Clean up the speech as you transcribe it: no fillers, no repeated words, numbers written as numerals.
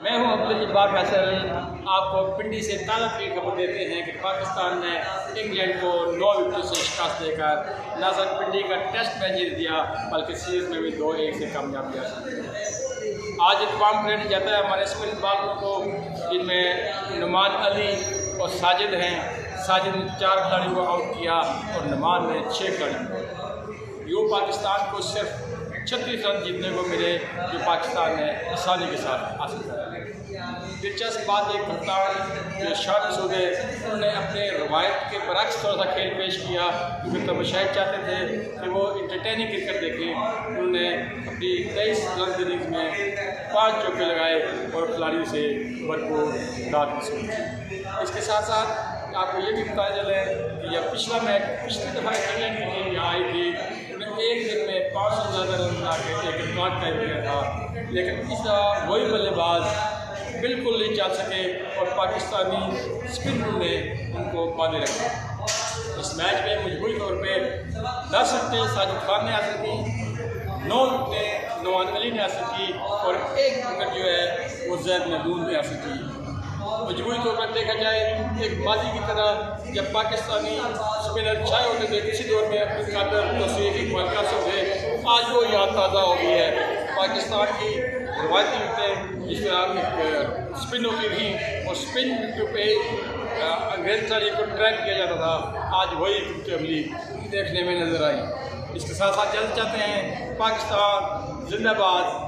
मैं हूं अब्दुल फैसल। आपको पिंडी से ताज़ा तरीन खबर देते हैं कि पाकिस्तान ने इंग्लैंड को 9 विकेटों से शिकस्त देकर न सिर्फ पिंडी का टेस्ट मैच जीत दिया बल्कि सीरीज में भी 2-1 से कामयाबी हासिल की। आज तमाम क्रेडिट जाता है हमारे स्पिन बॉलरों को, जिनमें नुमान अली और साजिद हैं। साजिद ने 4 खिलाड़ियों को आउट किया और नुमान ने 6 खिलाड़ियों। यूँ पाकिस्तान को सिर्फ 36 रन जीतने को मिले, जो पाकिस्तान ने आसानी के साथ हासिल किया। दिलचस्प बात, एक कप्तान जो शामिल हो गए, उन्होंने अपने रवायत के बरक्स थोड़ा सा खेल पेश किया, क्योंकि तमाशाई चाहते थे कि वो इंटरटेनिंग क्रिकेट देखें। उन्होंने अपनी 23 रन इनिंग्स में 5 चौके लगाए और खिलाड़ियों से भरपूर दाद वसूल की। इसके साथ साथ आपको ये भी पता चले कि जब पिछला मैच पिछली दफ़ा इंग्लैंड की टीम यहाँ आई थी, उन्होंने एक दिन में 500 से ज़्यादा रन बना के एक रिकॉर्ड कायम किया था, लेकिन इस दफ़ा वही बल्लेबाज बिल्कुल नहीं चल सके और पाकिस्तानी स्पिनर ने उनको बांधे रखा। इस मैच में मजबूरी तौर पर 10 विकेटें साजिद खान ने हासिल की, 9 विकेटें नुमान अली ने हासिल की और 1 विकेट जो है वो जैद महमूद ने हासिल की। मजबूरी तौर पर देखा जाए, एक माजी की तरह जब पाकिस्तानी स्पिनर छाए होते थे किसी दौर में अपनी कादर तस्वीर इकबाल कासिम थे, आज वो याद ताज़ा हो गई है। पाकिस्तान की रवायती विकेटें जिस तरह एक स्पिन होती थी और स्पिन पे अंग्रेज खिलाड़ी को ट्रैक किया जाता था, आज वही अमली देखने में नज़र आई। इसके साथ साथ जल्द चाहते हैं पाकिस्तान जिंदाबाद।